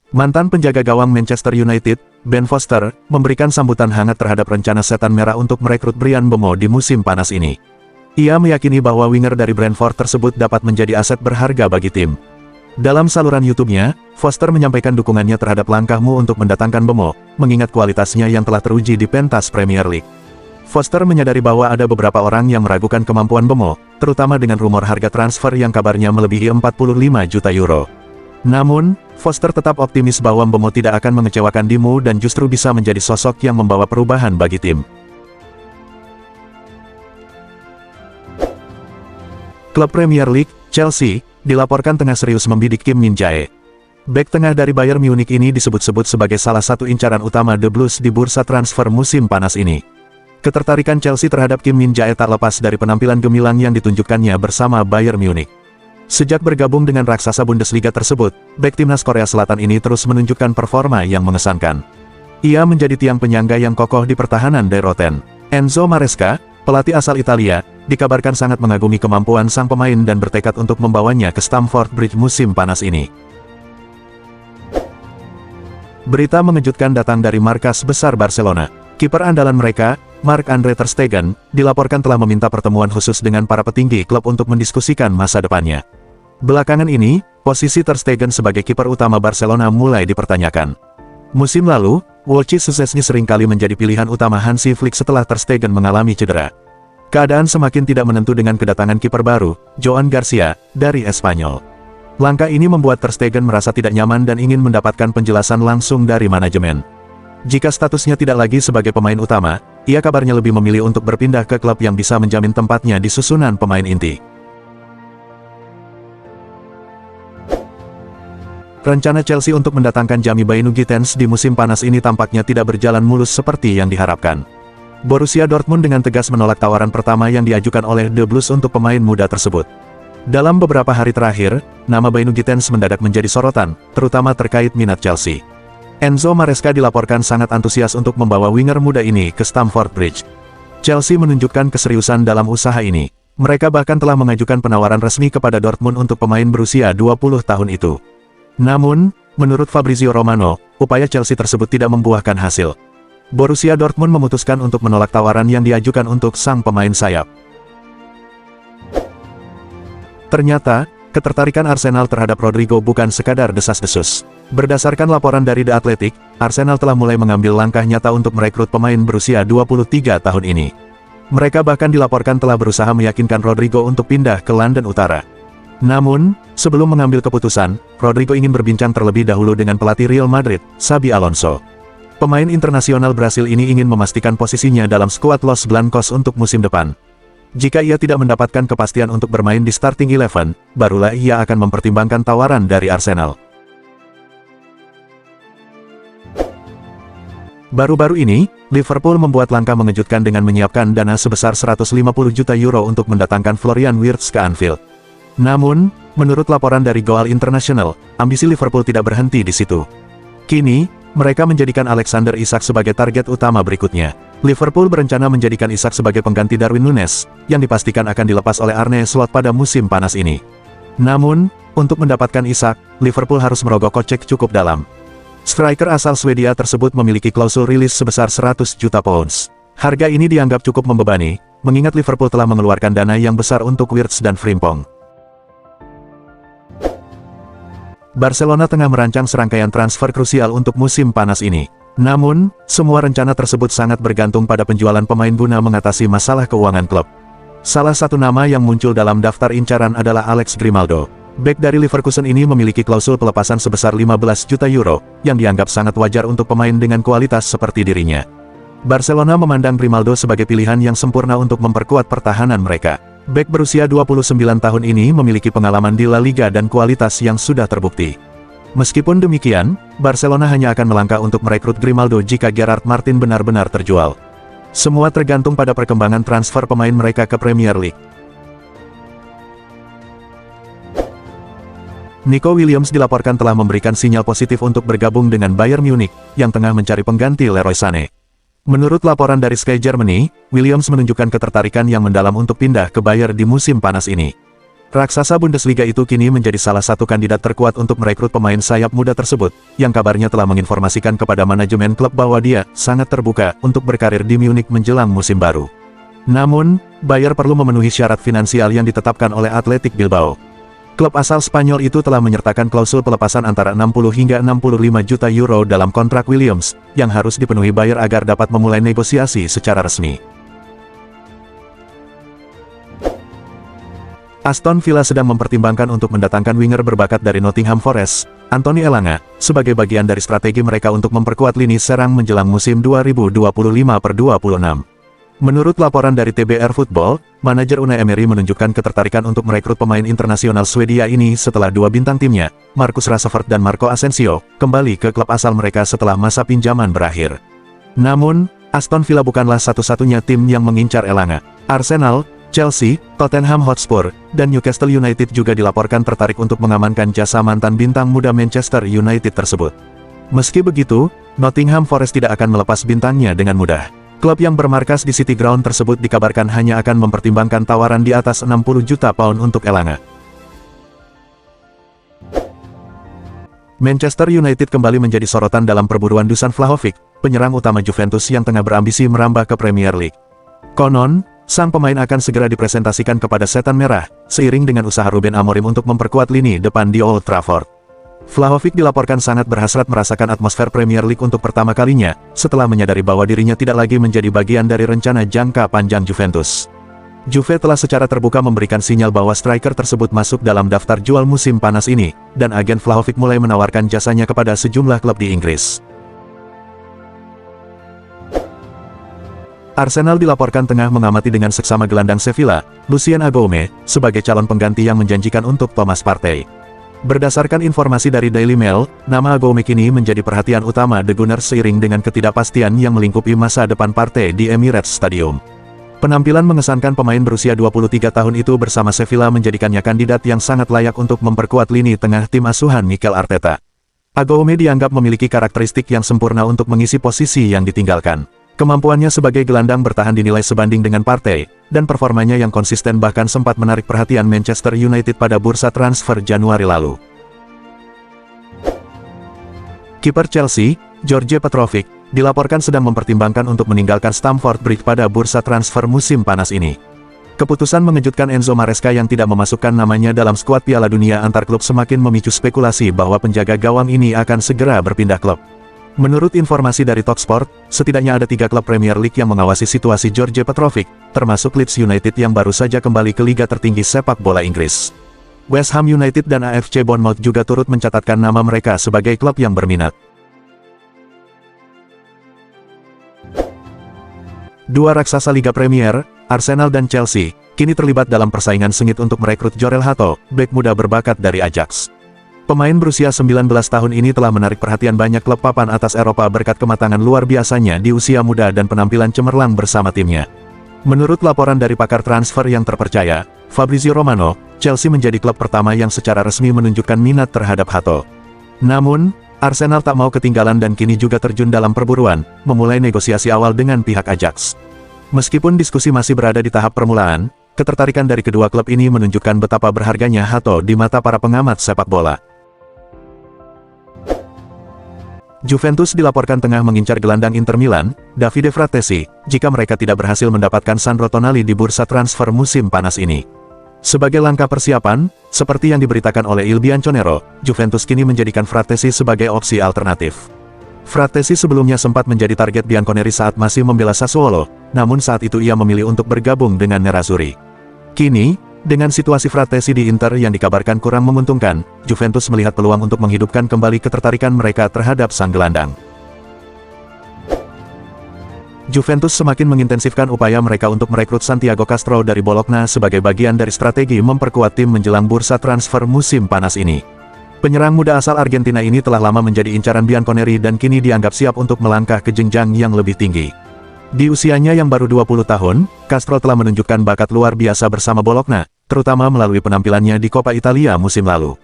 Mantan penjaga gawang Manchester United, Ben Foster, memberikan sambutan hangat terhadap rencana Setan Merah untuk merekrut Bryan Mbeumo di musim panas ini. Ia meyakini bahwa winger dari Brentford tersebut dapat menjadi aset berharga bagi tim. Dalam saluran YouTube-nya, Foster menyampaikan dukungannya terhadap langkahmu untuk mendatangkan Mbeumo, mengingat kualitasnya yang telah teruji di pentas Premier League. Foster menyadari bahwa ada beberapa orang yang meragukan kemampuan Mbeumo, terutama dengan rumor harga transfer yang kabarnya melebihi 45 juta euro. Namun, Foster tetap optimis bahwa Mbeumo tidak akan mengecewakan Dimu dan justru bisa menjadi sosok yang membawa perubahan bagi tim. Klub Premier League, Chelsea, dilaporkan tengah serius membidik Kim Min-jae. Bek tengah dari Bayern Munich ini disebut-sebut sebagai salah satu incaran utama The Blues di bursa transfer musim panas ini. Ketertarikan Chelsea terhadap Kim Min-jae tak lepas dari penampilan gemilang yang ditunjukkannya bersama Bayern Munich. Sejak bergabung dengan raksasa Bundesliga tersebut, bek timnas Korea Selatan ini terus menunjukkan performa yang mengesankan. Ia menjadi tiang penyangga yang kokoh di pertahanan De Roten. Enzo Maresca, pelatih asal Italia, dikabarkan sangat mengagumi kemampuan sang pemain dan bertekad untuk membawanya ke Stamford Bridge musim panas ini. Berita mengejutkan datang dari markas besar Barcelona. Kiper andalan mereka, Marc-Andre ter Stegen, dilaporkan telah meminta pertemuan khusus dengan para petinggi klub untuk mendiskusikan masa depannya. Belakangan ini, posisi ter Stegen sebagai kiper utama Barcelona mulai dipertanyakan. Musim lalu, Wojciech Szczesny seringkali menjadi pilihan utama Hansi Flick setelah ter Stegen mengalami cedera. Keadaan semakin tidak menentu dengan kedatangan kiper baru, Joan Garcia, dari Espanyol. Langkah ini membuat ter Stegen merasa tidak nyaman dan ingin mendapatkan penjelasan langsung dari manajemen. Jika statusnya tidak lagi sebagai pemain utama, ia kabarnya lebih memilih untuk berpindah ke klub yang bisa menjamin tempatnya di susunan pemain inti. Rencana Chelsea untuk mendatangkan Jamie Bynoe Gittens di musim panas ini tampaknya tidak berjalan mulus seperti yang diharapkan. Borussia Dortmund dengan tegas menolak tawaran pertama yang diajukan oleh The Blues untuk pemain muda tersebut. Dalam beberapa hari terakhir, nama Bynoe Gittens mendadak menjadi sorotan, terutama terkait minat Chelsea. Enzo Maresca dilaporkan sangat antusias untuk membawa winger muda ini ke Stamford Bridge. Chelsea menunjukkan keseriusan dalam usaha ini. Mereka bahkan telah mengajukan penawaran resmi kepada Dortmund untuk pemain berusia 20 tahun itu. Namun, menurut Fabrizio Romano, upaya Chelsea tersebut tidak membuahkan hasil. Borussia Dortmund memutuskan untuk menolak tawaran yang diajukan untuk sang pemain sayap. Ternyata, ketertarikan Arsenal terhadap Rodrigo bukan sekadar desas-desus. Berdasarkan laporan dari The Athletic, Arsenal telah mulai mengambil langkah nyata untuk merekrut pemain berusia 23 tahun ini. Mereka bahkan dilaporkan telah berusaha meyakinkan Rodrigo untuk pindah ke London Utara. Namun, sebelum mengambil keputusan, Rodrigo ingin berbincang terlebih dahulu dengan pelatih Real Madrid, Xabi Alonso. Pemain internasional Brasil ini ingin memastikan posisinya dalam skuad Los Blancos untuk musim depan. Jika ia tidak mendapatkan kepastian untuk bermain di starting 11, barulah ia akan mempertimbangkan tawaran dari Arsenal. Baru-baru ini, Liverpool membuat langkah mengejutkan dengan menyiapkan dana sebesar 150 juta euro untuk mendatangkan Florian Wirtz ke Anfield. Namun, menurut laporan dari Goal International, ambisi Liverpool tidak berhenti di situ. Kini, mereka menjadikan Alexander Isak sebagai target utama berikutnya. Liverpool berencana menjadikan Isak sebagai pengganti Darwin Núñez, yang dipastikan akan dilepas oleh Arne Slot pada musim panas ini. Namun, untuk mendapatkan Isak, Liverpool harus merogoh kocek cukup dalam. Striker asal Swedia tersebut memiliki klausul rilis sebesar 100 juta pounds. Harga ini dianggap cukup membebani, mengingat Liverpool telah mengeluarkan dana yang besar untuk Wirtz dan Frimpong. Barcelona tengah merancang serangkaian transfer krusial untuk musim panas ini. Namun, semua rencana tersebut sangat bergantung pada penjualan pemain guna mengatasi masalah keuangan klub. Salah satu nama yang muncul dalam daftar incaran adalah Alex Grimaldo. Bek dari Leverkusen ini memiliki klausul pelepasan sebesar 15 juta euro, yang dianggap sangat wajar untuk pemain dengan kualitas seperti dirinya. Barcelona memandang Grimaldo sebagai pilihan yang sempurna untuk memperkuat pertahanan mereka. Bek berusia 29 tahun ini memiliki pengalaman di La Liga dan kualitas yang sudah terbukti. Meskipun demikian, Barcelona hanya akan melangkah untuk merekrut Grimaldo jika Gerard Martin benar-benar terjual. Semua tergantung pada perkembangan transfer pemain mereka ke Premier League. Nico Williams dilaporkan telah memberikan sinyal positif untuk bergabung dengan Bayern Munich, yang tengah mencari pengganti Leroy Sané. Menurut laporan dari Sky Germany, Williams menunjukkan ketertarikan yang mendalam untuk pindah ke Bayern di musim panas ini. Raksasa Bundesliga itu kini menjadi salah satu kandidat terkuat untuk merekrut pemain sayap muda tersebut, yang kabarnya telah menginformasikan kepada manajemen klub bahwa dia sangat terbuka untuk berkarir di Munich menjelang musim baru. Namun, Bayer perlu memenuhi syarat finansial yang ditetapkan oleh Athletic Bilbao. Klub asal Spanyol itu telah menyertakan klausul pelepasan antara 60 hingga 65 juta euro dalam kontrak Williams, yang harus dipenuhi Bayer agar dapat memulai negosiasi secara resmi. Aston Villa sedang mempertimbangkan untuk mendatangkan winger berbakat dari Nottingham Forest, Anthony Elanga, sebagai bagian dari strategi mereka untuk memperkuat lini serang menjelang musim 2025-26. Menurut laporan dari TBR Football, manajer Unai Emery menunjukkan ketertarikan untuk merekrut pemain internasional Swedia ini setelah dua bintang timnya, Marcus Rashford dan Marco Asensio, kembali ke klub asal mereka setelah masa pinjaman berakhir. Namun, Aston Villa bukanlah satu-satunya tim yang mengincar Elanga. Arsenal, Chelsea, Tottenham Hotspur, dan Newcastle United juga dilaporkan tertarik untuk mengamankan jasa mantan bintang muda Manchester United tersebut. Meski begitu, Nottingham Forest tidak akan melepas bintangnya dengan mudah. Klub yang bermarkas di City Ground tersebut dikabarkan hanya akan mempertimbangkan tawaran di atas 60 juta pound untuk Elanga. Manchester United kembali menjadi sorotan dalam perburuan Dusan Vlahovic, penyerang utama Juventus yang tengah berambisi merambah ke Premier League. Konon, sang pemain akan segera dipresentasikan kepada Setan Merah, seiring dengan usaha Ruben Amorim untuk memperkuat lini depan di Old Trafford. Vlahovic dilaporkan sangat berhasrat merasakan atmosfer Premier League untuk pertama kalinya, setelah menyadari bahwa dirinya tidak lagi menjadi bagian dari rencana jangka panjang Juventus. Juve telah secara terbuka memberikan sinyal bahwa striker tersebut masuk dalam daftar jual musim panas ini, dan agen Vlahovic mulai menawarkan jasanya kepada sejumlah klub di Inggris. Arsenal dilaporkan tengah mengamati dengan seksama gelandang Sevilla, Lucien Agoume, sebagai calon pengganti yang menjanjikan untuk Thomas Partey. Berdasarkan informasi dari Daily Mail, nama Agoume kini menjadi perhatian utama The Gunners seiring dengan ketidakpastian yang melingkupi masa depan Partey di Emirates Stadium. Penampilan mengesankan pemain berusia 23 tahun itu bersama Sevilla menjadikannya kandidat yang sangat layak untuk memperkuat lini tengah tim asuhan Mikel Arteta. Agoume dianggap memiliki karakteristik yang sempurna untuk mengisi posisi yang ditinggalkan. Kemampuannya sebagai gelandang bertahan dinilai sebanding dengan Partey, dan performanya yang konsisten bahkan sempat menarik perhatian Manchester United pada bursa transfer Januari lalu. Kiper Chelsea, George Petrovic, dilaporkan sedang mempertimbangkan untuk meninggalkan Stamford Bridge pada bursa transfer musim panas ini. Keputusan mengejutkan Enzo Maresca yang tidak memasukkan namanya dalam skuad Piala Dunia antar klub semakin memicu spekulasi bahwa penjaga gawang ini akan segera berpindah klub. Menurut informasi dari Talksport, setidaknya ada 3 klub Premier League yang mengawasi situasi George Petrovic, termasuk Leeds United yang baru saja kembali ke liga tertinggi sepak bola Inggris. West Ham United dan AFC Bournemouth juga turut mencatatkan nama mereka sebagai klub yang berminat. Dua raksasa Liga Premier, Arsenal dan Chelsea, kini terlibat dalam persaingan sengit untuk merekrut Jorel Hato, bek muda berbakat dari Ajax. Pemain berusia 19 tahun ini telah menarik perhatian banyak klub papan atas Eropa berkat kematangan luar biasanya di usia muda dan penampilan cemerlang bersama timnya. Menurut laporan dari pakar transfer yang terpercaya, Fabrizio Romano, Chelsea menjadi klub pertama yang secara resmi menunjukkan minat terhadap Hato. Namun, Arsenal tak mau ketinggalan dan kini juga terjun dalam perburuan, memulai negosiasi awal dengan pihak Ajax. Meskipun diskusi masih berada di tahap permulaan, ketertarikan dari kedua klub ini menunjukkan betapa berharganya Hato di mata para pengamat sepak bola. Juventus dilaporkan tengah mengincar gelandang Inter Milan, Davide Frattesi, jika mereka tidak berhasil mendapatkan Sandro Tonali di bursa transfer musim panas ini. Sebagai langkah persiapan, seperti yang diberitakan oleh Il Bianconero, Juventus kini menjadikan Frattesi sebagai opsi alternatif. Frattesi sebelumnya sempat menjadi target Bianconeri saat masih membela Sassuolo, namun saat itu ia memilih untuk bergabung dengan Nerazzurri. Kini, dengan situasi Frattesi di Inter yang dikabarkan kurang menguntungkan, Juventus melihat peluang untuk menghidupkan kembali ketertarikan mereka terhadap sang gelandang. Juventus semakin mengintensifkan upaya mereka untuk merekrut Santiago Castro dari Bologna sebagai bagian dari strategi memperkuat tim menjelang bursa transfer musim panas ini. Penyerang muda asal Argentina ini telah lama menjadi incaran Bianconeri dan kini dianggap siap untuk melangkah ke jenjang yang lebih tinggi. Di usianya yang baru 20 tahun, Castro telah menunjukkan bakat luar biasa bersama Bologna, terutama melalui penampilannya di Coppa Italia musim lalu.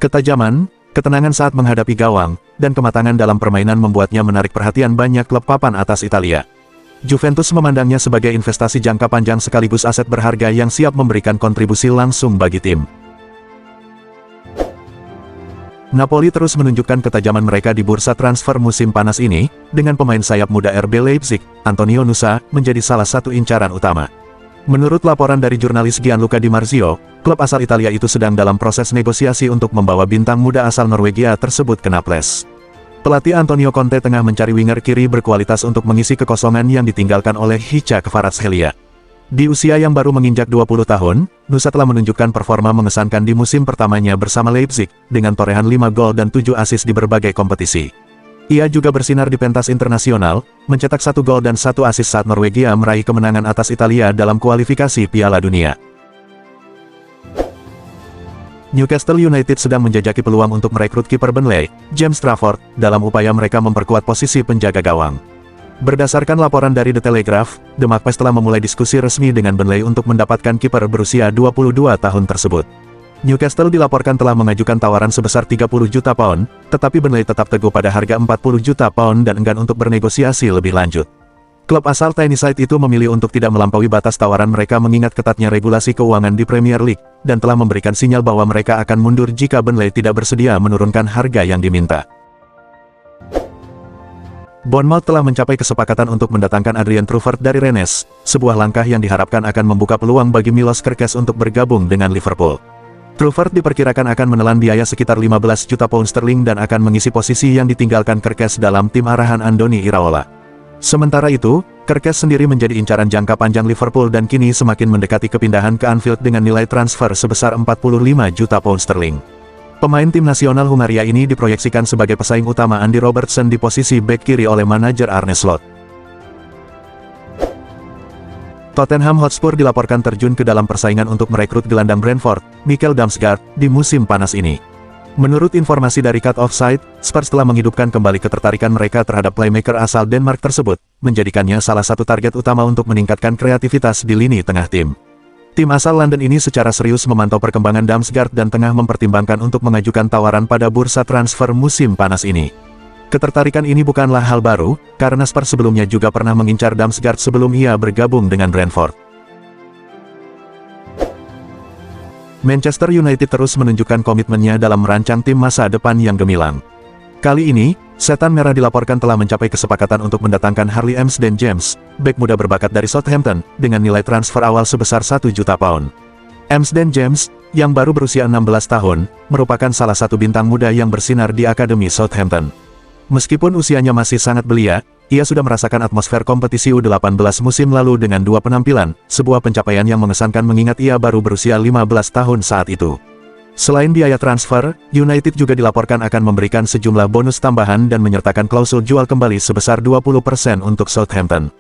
Ketajaman, ketenangan saat menghadapi gawang, dan kematangan dalam permainan membuatnya menarik perhatian banyak klub papan atas Italia. Juventus memandangnya sebagai investasi jangka panjang sekaligus aset berharga yang siap memberikan kontribusi langsung bagi tim. Napoli terus menunjukkan ketajaman mereka di bursa transfer musim panas ini, dengan pemain sayap muda RB Leipzig, Antonio Nusa, menjadi salah satu incaran utama. Menurut laporan dari jurnalis Gianluca Di Marzio, klub asal Italia itu sedang dalam proses negosiasi untuk membawa bintang muda asal Norwegia tersebut ke Naples. Pelatih Antonio Conte tengah mencari winger kiri berkualitas untuk mengisi kekosongan yang ditinggalkan oleh Hicha Kvaratskhelia. Di usia yang baru menginjak 20 tahun, Nusa telah menunjukkan performa mengesankan di musim pertamanya bersama Leipzig, dengan torehan 5 gol dan 7 assist di berbagai kompetisi. Ia juga bersinar di pentas internasional, mencetak 1 gol dan 1 assist saat Norwegia meraih kemenangan atas Italia dalam kualifikasi Piala Dunia. Newcastle United sedang menjajaki peluang untuk merekrut kiper Burnley, James Trafford, dalam upaya mereka memperkuat posisi penjaga gawang. Berdasarkan laporan dari The Telegraph, The Magpies telah memulai diskusi resmi dengan Burnley untuk mendapatkan kiper berusia 22 tahun tersebut. Newcastle dilaporkan telah mengajukan tawaran sebesar 30 juta pound, tetapi Burnley tetap teguh pada harga 40 juta pound dan enggan untuk bernegosiasi lebih lanjut. Klub asal Tyneside itu memilih untuk tidak melampaui batas tawaran mereka mengingat ketatnya regulasi keuangan di Premier League, dan telah memberikan sinyal bahwa mereka akan mundur jika Burnley tidak bersedia menurunkan harga yang diminta. Bournemouth telah mencapai kesepakatan untuk mendatangkan Adrian Truffert dari Rennes, sebuah langkah yang diharapkan akan membuka peluang bagi Milos Kerkez untuk bergabung dengan Liverpool. Truffert diperkirakan akan menelan biaya sekitar 15 juta pound sterling dan akan mengisi posisi yang ditinggalkan Kerkez dalam tim arahan Andoni Iraola. Sementara itu, Kerkez sendiri menjadi incaran jangka panjang Liverpool dan kini semakin mendekati kepindahan ke Anfield dengan nilai transfer sebesar 45 juta pound sterling. Pemain tim nasional Hungaria ini diproyeksikan sebagai pesaing utama Andy Robertson di posisi bek kiri oleh manajer Arne Slot. Tottenham Hotspur dilaporkan terjun ke dalam persaingan untuk merekrut gelandang Brentford, Mikkel Damsgaard, di musim panas ini. Menurut informasi dari Cut Offside, Spurs telah menghidupkan kembali ketertarikan mereka terhadap playmaker asal Denmark tersebut, menjadikannya salah satu target utama untuk meningkatkan kreativitas di lini tengah tim. Tim asal London ini secara serius memantau perkembangan Damsgaard dan tengah mempertimbangkan untuk mengajukan tawaran pada bursa transfer musim panas ini. Ketertarikan ini bukanlah hal baru, karena Spurs sebelumnya juga pernah mengincar Damsgaard sebelum ia bergabung dengan Brentford. Manchester United terus menunjukkan komitmennya dalam merancang tim masa depan yang gemilang. Kali ini, Setan Merah dilaporkan telah mencapai kesepakatan untuk mendatangkan Harley Amsden-James, bek muda berbakat dari Southampton, dengan nilai transfer awal sebesar 1 juta pound. Amsden-James, yang baru berusia 16 tahun, merupakan salah satu bintang muda yang bersinar di Akademi Southampton. Meskipun usianya masih sangat belia, ia sudah merasakan atmosfer kompetisi U18 musim lalu dengan 2 penampilan, sebuah pencapaian yang mengesankan mengingat ia baru berusia 15 tahun saat itu. Selain biaya transfer, United juga dilaporkan akan memberikan sejumlah bonus tambahan dan menyertakan klausul jual kembali sebesar 20% untuk Southampton.